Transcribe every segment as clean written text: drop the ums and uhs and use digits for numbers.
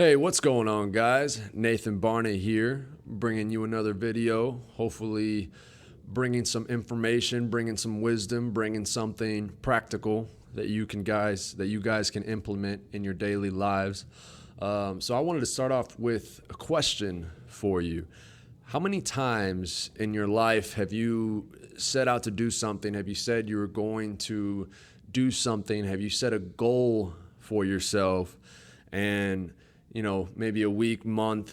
Hey, what's going on, guys? Nathan Barna here, bringing you another video. Hopefully, bringing some information, bringing some wisdom, bringing something practical that you guys can implement in your daily lives. So I wanted to start off with a question for you. How many times in your life have you set out to do something? Have you said you were going to do something? Have you set a goal for yourself? And maybe a week, month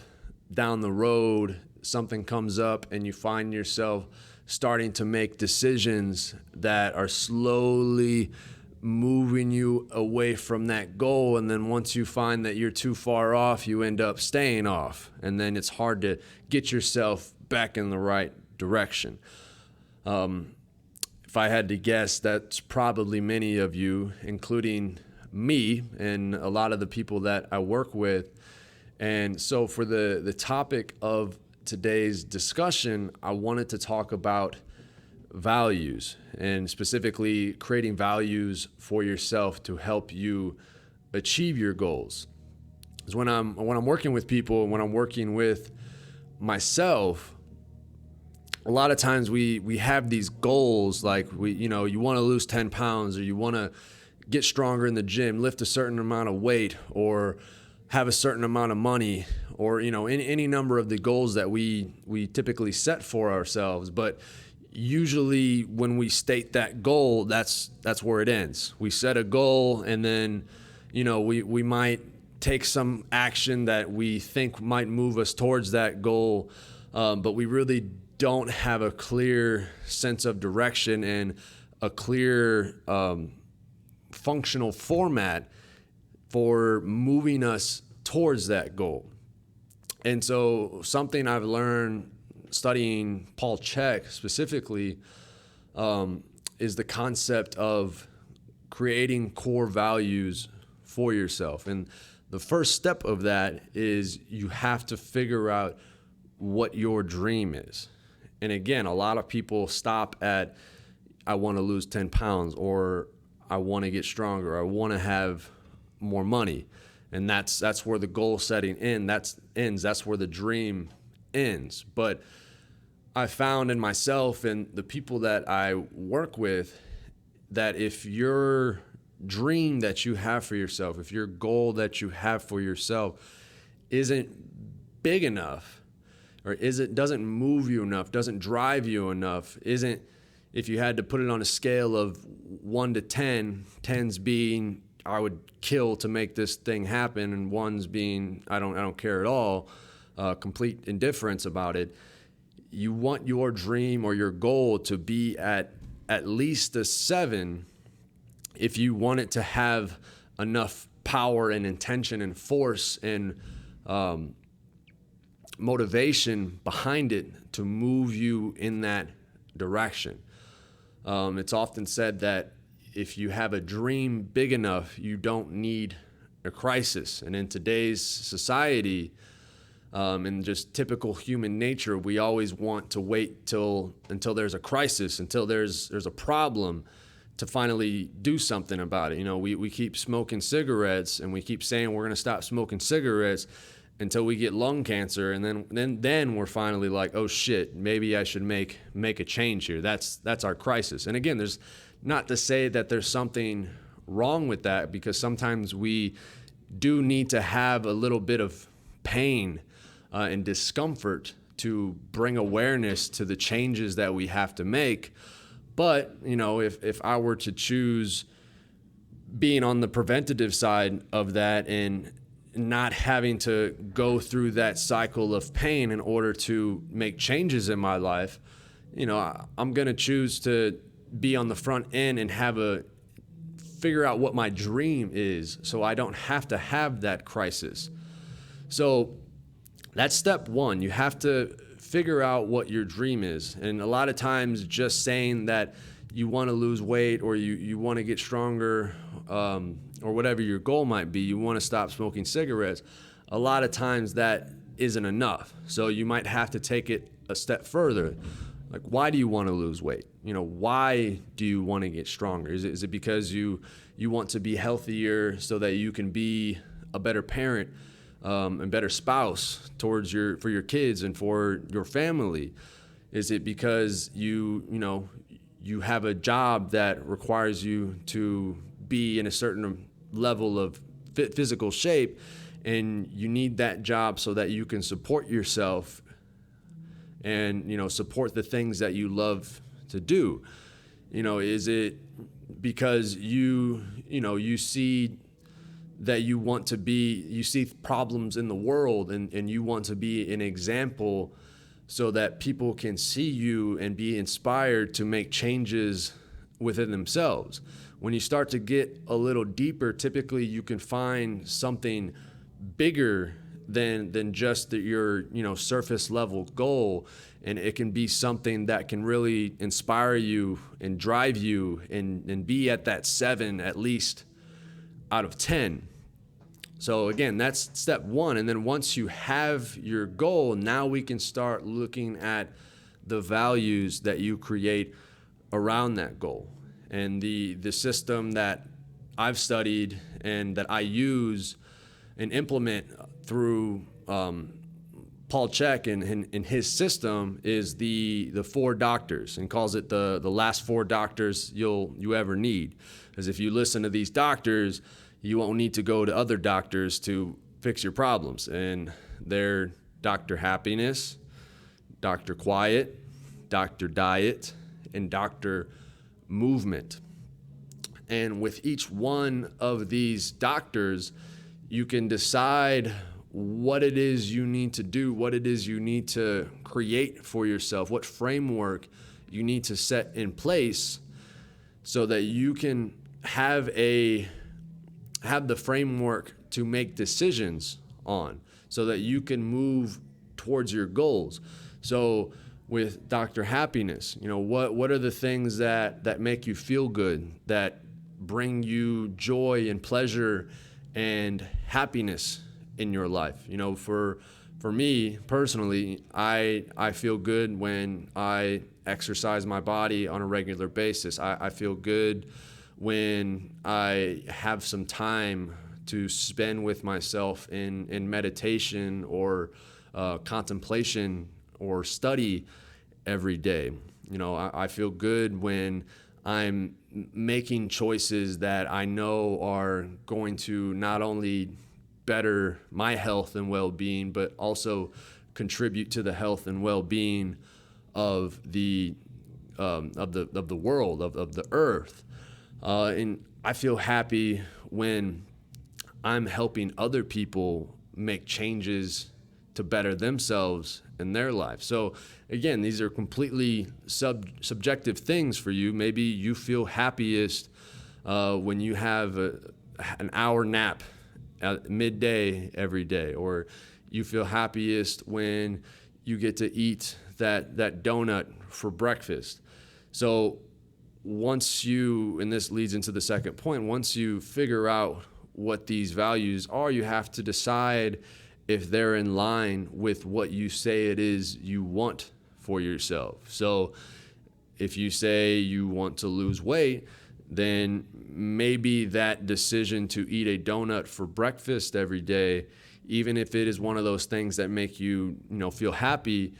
down the road, something comes up and you find yourself starting to make decisions that are slowly moving you away from that goal. And then once you find that you're too far off, you end up staying off. And then it's hard to get yourself back in the right direction. If I had to guess, that's probably many of you, including me and a lot of the people that I work with. And so for the topic of today's discussion, I wanted to talk about values, and specifically creating values for yourself to help you achieve your goals. Because when I'm working with people, when I'm working with myself, a lot of times we have these goals, like you want to lose 10 pounds, or you want to get stronger in the gym, lift a certain amount of weight, or have a certain amount of money, or any number of the goals that we typically set for ourselves. But usually when we state that goal, that's where it ends. We set a goal, and then we might take some action that we think might move us towards that goal, but we really don't have a clear sense of direction and a clear functional format for moving us towards that goal. And so something I've learned studying Paul Chek specifically is the concept of creating core values for yourself. And the first step of that is you have to figure out what your dream is. And again, a lot of people stop at, I want to lose 10 pounds, or I want to get stronger, I want to have more money. And that's where the goal setting ends. That's where the dream ends. But I found in myself and the people that I work with that if your dream that you have for yourself, if your goal that you have for yourself isn't big enough, or doesn't move you enough, doesn't drive you enough, if you had to put it on a scale of 1 to 10, 10's being I would kill to make this thing happen, and 1's being I don't care at all, complete indifference about it. You want your dream or your goal to be at least a 7 if you want it to have enough power and intention and force and motivation behind it to move you in that direction. It's often said that if you have a dream big enough, you don't need a crisis. And in today's society, and just typical human nature, we always want to wait until there's a crisis, until there's a problem to finally do something about it. We keep smoking cigarettes, and we keep saying we're going to stop smoking cigarettes until we get lung cancer, and then we're finally like, oh shit, maybe I should make a change here. That's our crisis. And again, there's not to say that there's something wrong with that, because sometimes we do need to have a little bit of pain and discomfort to bring awareness to the changes that we have to make. But if I were to choose being on the preventative side of that and not having to go through that cycle of pain in order to make changes in my life, I'm going to choose to be on the front end and figure out what my dream is, so I don't have to have that crisis. So that's step one. You have to figure out what your dream is. And a lot of times just saying that you want to lose weight, or you want to get stronger, or whatever your goal might be, you want to stop smoking cigarettes, a lot of times that isn't enough. So you might have to take it a step further. Like, why do you want to lose weight? Why do you want to get stronger? Is it because you want to be healthier so that you can be a better parent, and better spouse towards for your kids and for your family? Is it because you have a job that requires you to be in a certain level of physical shape, and you need that job so that you can support yourself and support the things that you love to do? Is it because you see that you see problems in the world, and you want to be an example so that people can see you and be inspired to make changes within themselves? When you start to get a little deeper, typically you can find something bigger than just your surface level goal, and it can be something that can really inspire you and drive you and be at that 7 at least out of 10. So again, that's step one. And then once you have your goal, now we can start looking at the values that you create around that goal. And the system that I've studied and that I use and implement through Paul Chek and his system is the 4 doctors, and calls it the last 4 doctors you ever need. Because if you listen to these doctors, you won't need to go to other doctors to fix your problems. And they're Dr. Happiness, Dr. Quiet, Dr. Diet, and Dr. Movement. And with each one of these doctors, you can decide what it is you need to do, what it is you need to create for yourself, what framework you need to set in place so that you can have the framework to make decisions on, so that you can move towards your goals. So with Dr. Happiness, what are the things that make you feel good, that bring you joy and pleasure and happiness in your life? For me personally, I feel good when I exercise my body on a regular basis. I feel good when I have some time to spend with myself in meditation or contemplation or study every day. I feel good when I'm making choices that I know are going to not only better my health and well-being, but also contribute to the health and well-being of the world, of the earth. And I feel happy when I'm helping other people make changes to better themselves in their life. So again, these are completely subjective things for you. Maybe you feel happiest when you have an hour nap at midday every day, or you feel happiest when you get to eat that donut for breakfast. So and this leads into the second point, once you figure out what these values are, you have to decide if they're in line with what you say it is you want for yourself. So if you say you want to lose weight, then maybe that decision to eat a donut for breakfast every day, even if it is one of those things that make you feel happy,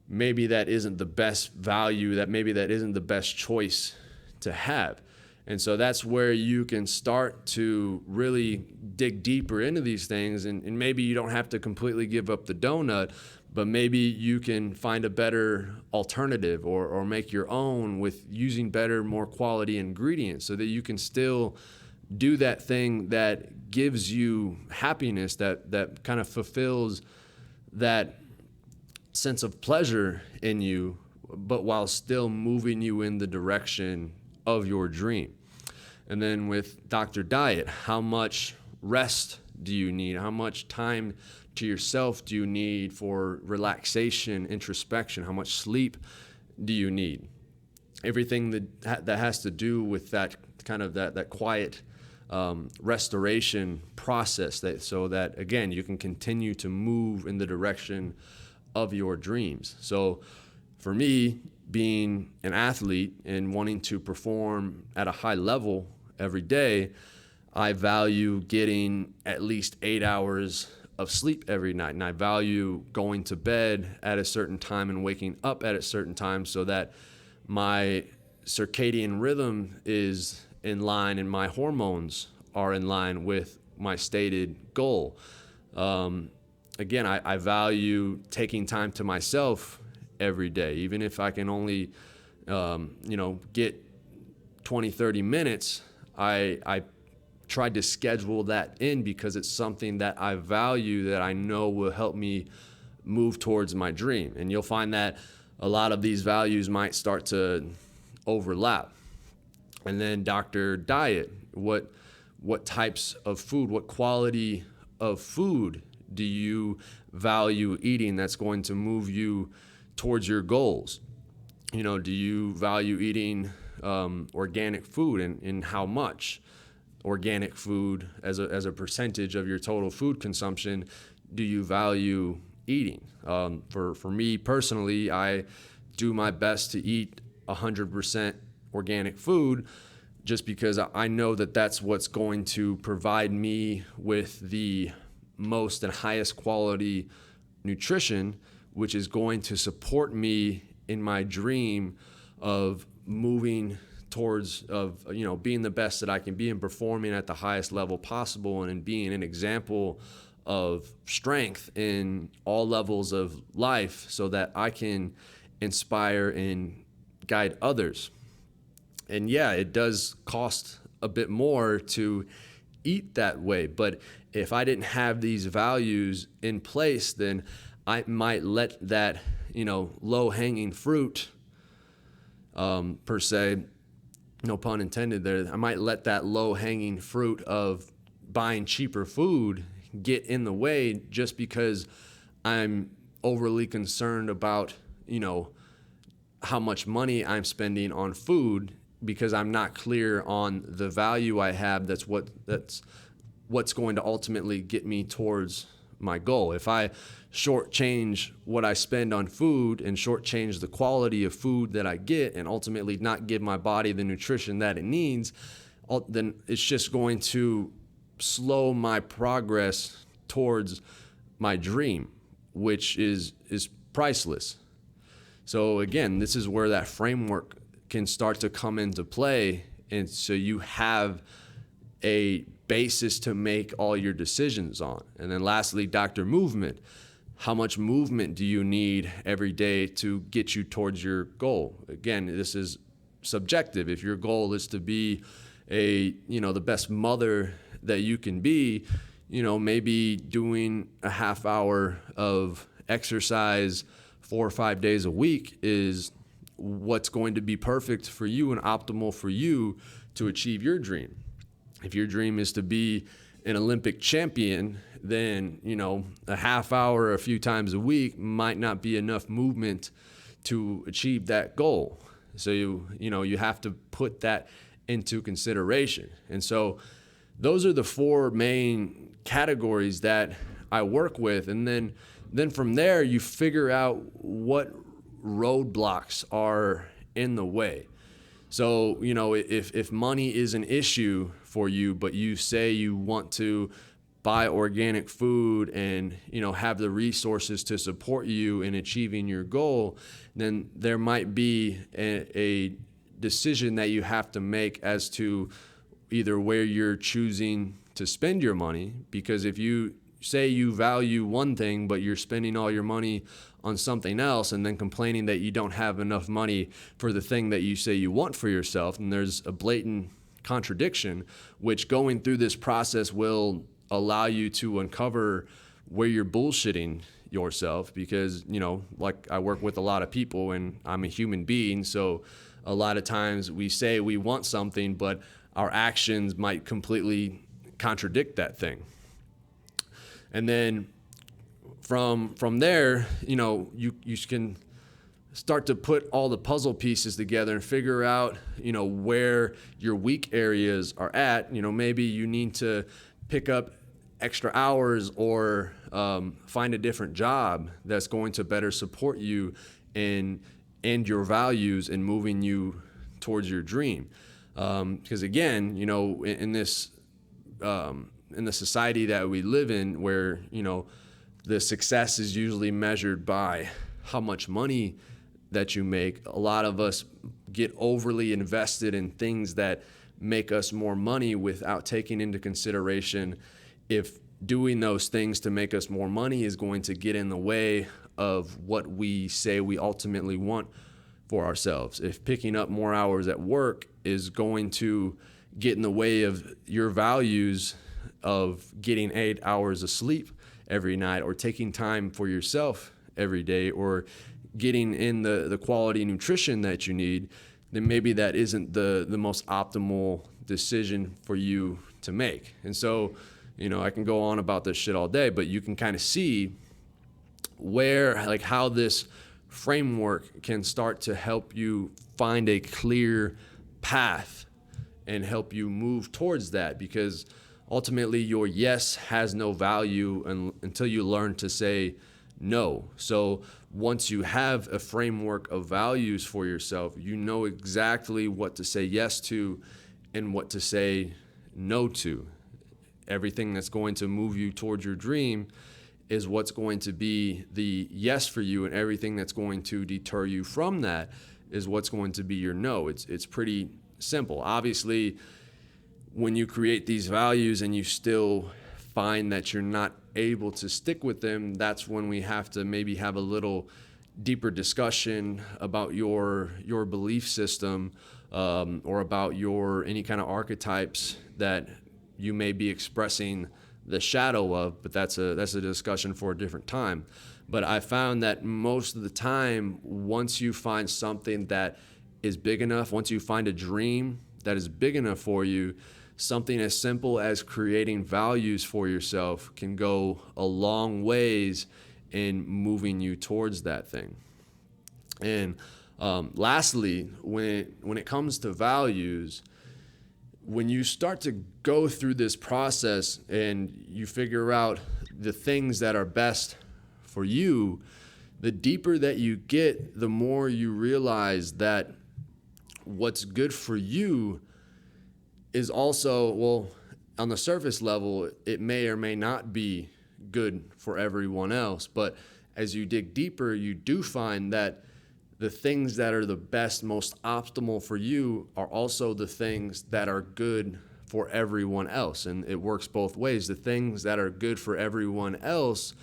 maybe that isn't the best value, maybe that isn't the best choice to have. And so that's where you can start to really dig deeper into these things. And maybe you don't have to completely give up the donut, but maybe you can find a better alternative or make your own with using better, more quality ingredients, so that you can still do that thing that gives you happiness, that kind of fulfills that sense of pleasure in you, but while still moving you in the direction of your dream. And then with Dr. Diet, how much rest do you need? How much time to yourself do you need for relaxation, introspection? How much sleep do you need? Everything that has to do with that kind of that quiet restoration process, so that again you can continue to move in the direction of your dreams. So for me, being an athlete and wanting to perform at a high level every day, I value getting at least 8 hours of sleep every night, and I value going to bed at a certain time and waking up at a certain time so that my circadian rhythm is in line and my hormones are in line with my stated goal. Again, I value taking time to myself every day, even if I can only, get 20, 30 minutes. I tried to schedule that in because it's something that I value that I know will help me move towards my dream. And you'll find that a lot of these values might start to overlap. And then Dr. Diet, what types of food, what quality of food do you value eating that's going to move you towards your goals? Do you value eating organic food, and how much organic food as a percentage of your total food consumption do you value eating? For me personally, I do my best to eat 100% organic food, just because I know that that's what's going to provide me with the most and highest quality nutrition, which is going to support me in my dream of moving towards being the best that I can be and performing at the highest level possible, and in being an example of strength in all levels of life so that I can inspire and guide others. And yeah, it does cost a bit more to eat that way, but if I didn't have these values in place, then I might let that, low-hanging fruit, per se, no pun intended there, I might let that low-hanging fruit of buying cheaper food get in the way just because I'm overly concerned about, how much money I'm spending on food, because I'm not clear on the value I have that's what's going to ultimately get me towards my goal. If I shortchange what I spend on food and shortchange the quality of food that I get, and ultimately not give my body the nutrition that it needs, then it's just going to slow my progress towards my dream, which is priceless. So again, this is where that framework can start to come into play, and so you have a basis to make all your decisions on. And then lastly, Dr. Movement. How much movement do you need every day to get you towards your goal? Again, this is subjective. If your goal is to be the best mother that you can be, maybe doing a half hour of exercise 4 or 5 days a week is what's going to be perfect for you and optimal for you to achieve your dream. If your dream is to be an Olympic champion, then, a half hour a few times a week might not be enough movement to achieve that goal. So you have to put that into consideration. And so those are the 4 main categories that I work with. And then from there, you figure out what roadblocks are in the way. So, if money is an issue for you, but you say you want to buy organic food and, have the resources to support you in achieving your goal, then there might be a decision that you have to make as to either where you're choosing to spend your money. Because if you say you value one thing, but you're spending all your money on something else and then complaining that you don't have enough money for the thing that you say you want for yourself, and there's a blatant contradiction, which going through this process will allow you to uncover where you're bullshitting yourself. Because, like I work with a lot of people and I'm a human being. So a lot of times we say we want something, but our actions might completely contradict that thing. And then from there, you can start to put all the puzzle pieces together and figure out, where your weak areas are at. Maybe you need to pick up extra hours or find a different job that's going to better support you and your values in moving you towards your dream. Because again, in this in the society that we live in, where, the success is usually measured by how much money that you make, a lot of us get overly invested in things that make us more money without taking into consideration if doing those things to make us more money is going to get in the way of what we say we ultimately want for ourselves. If picking up more hours at work is going to get in the way of your values of getting 8 hours of sleep every night, or taking time for yourself every day, or getting in the quality nutrition that you need, then maybe that isn't the most optimal decision for you to make. And so, I can go on about this shit all day, but you can kind of see how this framework can start to help you find a clear path and help you move towards that, because ultimately your yes has no value until you learn to say no. So once you have a framework of values for yourself, you know exactly what to say yes to and what to say no to. Everything that's going to move you towards your dream is what's going to be the yes for you, and everything that's going to deter you from that is what's going to be your no. It's pretty simple. Obviously, when you create these values and you still find that you're not able to stick with them, that's when we have to maybe have a little deeper discussion about your belief system, or about any kind of archetypes that you may be expressing the shadow of, but that's a discussion for a different time. But I found that most of the time, once you find something that is big enough, once you find a dream that is big enough for you, something as simple as creating values for yourself can go a long ways in moving you towards that thing. And lastly, when it comes to values, when you start to go through this process and you figure out the things that are best for you, the deeper that you get, the more you realize that what's good for you is also, well, on the surface level, it may or may not be good for everyone else. But as you dig deeper, you do find that the things that are the best, most optimal for you are also the things that are good for everyone else. And it works both ways. The things that are good for everyone else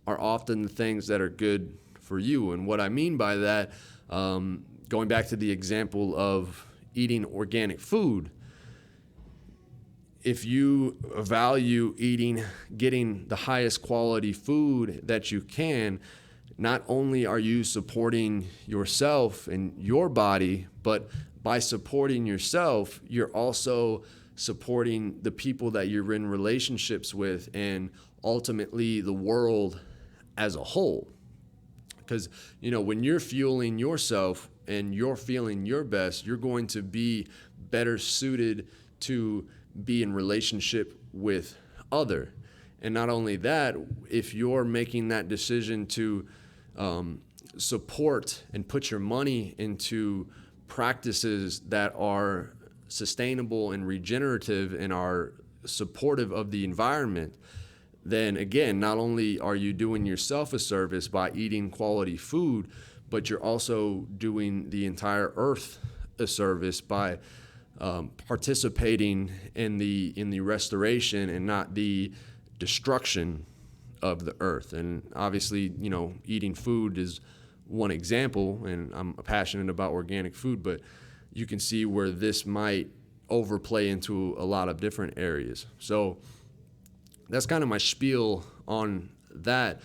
are often the things that are good for you. And what I mean by that, going back to the example of eating organic food, if you value getting the highest quality food that you can, not only are you supporting yourself and your body, but by supporting yourself, you're also supporting the people that you're in relationships with, and ultimately the world as a whole. Because, when you're fueling yourself and you're feeling your best, you're going to be better suited to be in relationship with other. And not only that, if you're making that decision to support and put your money into practices that are sustainable and regenerative and are supportive of the environment, then again, not only are you doing yourself a service by eating quality food, but you're also doing the entire earth a service by participating in the restoration and not the destruction of the earth. And obviously, eating food is one example, and I'm passionate about organic food, but you can see where this might overplay into a lot of different areas. So that's kind of my spiel on that.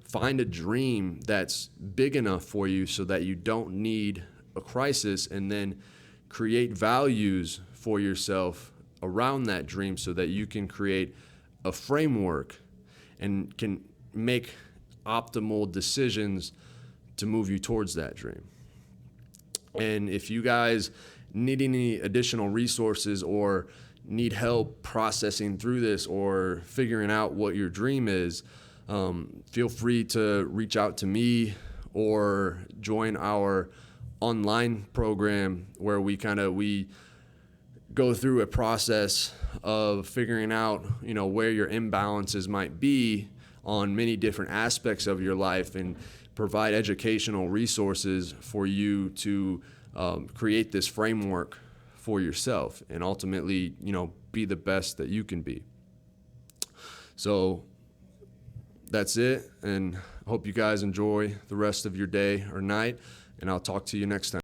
Find a dream that's big enough for you so that you don't need a crisis, and then create values for yourself around that dream so that you can create a framework and can make optimal decisions to move you towards that dream. And if you guys need any additional resources or need help processing through this or figuring out what your dream is, feel free to reach out to me or join our online program where we go through a process of figuring out, where your imbalances might be on many different aspects of your life, and provide educational resources for you to create this framework for yourself and ultimately, be the best that you can be. So that's it, and I hope you guys enjoy the rest of your day or night, and I'll talk to you next time.